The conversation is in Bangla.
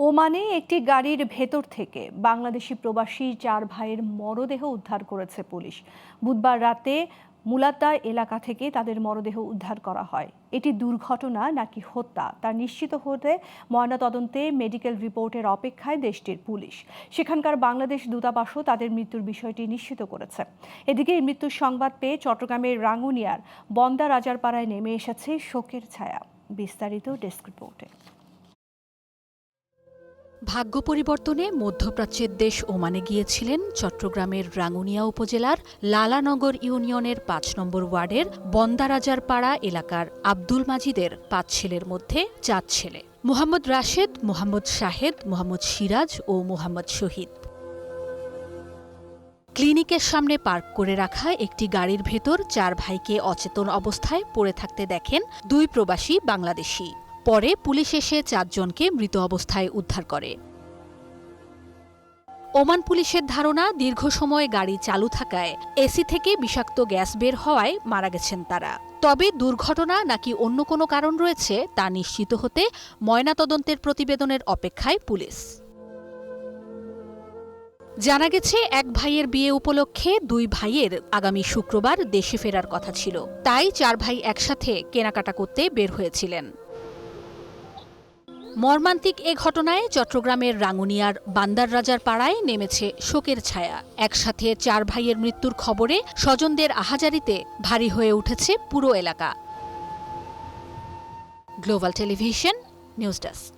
ওমানে একটি গাড়ির ভেতর থেকে বাংলাদেশি প্রবাসী 4 ভাইয়ের মরদেহ উদ্ধার করেছে পুলিশ। বুধবার রাতে মুলাদ্দা এলাকা থেকে তাদের মরদেহ উদ্ধার করা হয়। এটি দুর্ঘটনা নাকি হত্যা তা নিশ্চিত হতে ময়নাতদন্তে মেডিকেল রিপোর্টের অপেক্ষায় দেশটির পুলিশ। সেখানকার বাংলাদেশ দূতাবাসও তাদের মৃত্যুর বিষয়টি নিশ্চিত করেছে। এদিকে এই মৃত্যুর সংবাদ পেয়ে চট্টগ্রামের রাঙ্গুনিয়ার বন্দা রাজারপাড়ায় নেমে এসেছে শোকের ছায়া। বিস্তারিত ডেস্ক রিপোর্টে। ভাগ্য পরিবর্তনে মধ্যপ্রাচ্যের দেশ ওমানে গিয়েছিলেন চট্টগ্রামের রাঙ্গুনিয়া উপজেলার লালানগর ইউনিয়নের ৫ নম্বর ওয়ার্ডের বন্দারাজারপাড়া এলাকার আব্দুল মাজিদের ৫ ছেলের মধ্যে ৪ ছেলে মোহাম্মদ রাশেদ, মোহাম্মদ শাহেদ, মোহাম্মদ সিরাজ ও মোহাম্মদ শহীদ। ক্লিনিকের সামনে পার্ক করে রাখা একটি গাড়ির ভেতর 4 ভাইকে অচেতন অবস্থায় পড়ে থাকতে দেখেন 2 প্রবাসী বাংলাদেশি। পরে পুলিশ এসে 4 জনকে মৃত অবস্থায় উদ্ধার করে। ওমান পুলিশের ধারণা, দীর্ঘ সময় গাড়ি চালু থাকায় এসি থেকে বিষাক্ত গ্যাস বের হওয়ায় মারা গেছেন তারা। তবে দুর্ঘটনা নাকি অন্য কোনো কারণ রয়েছে তা নিশ্চিত হতে ময়নাতদন্তের প্রতিবেদনের অপেক্ষায় পুলিশ। জানা গেছে, এক ভাইয়ের বিয়ে উপলক্ষে 2 ভাইয়ের আগামী শুক্রবার দেশে ফেরার কথা ছিল, তাই 4 ভাই একসাথে কেনাকাটা করতে বের হয়েছিলেন। মর্মান্তিক এ ঘটনায় চট্টগ্রামের রাঙ্গুনিয়ার বান্দাররাজারপাড়ায় নেমেছে শোকের ছায়া। একসাথে 4 ভাইয়ের মৃত্যুর খবরে স্বজনদের আহাজারিতে ভারী হয়ে উঠেছে পুরো এলাকা। Global television, news desk.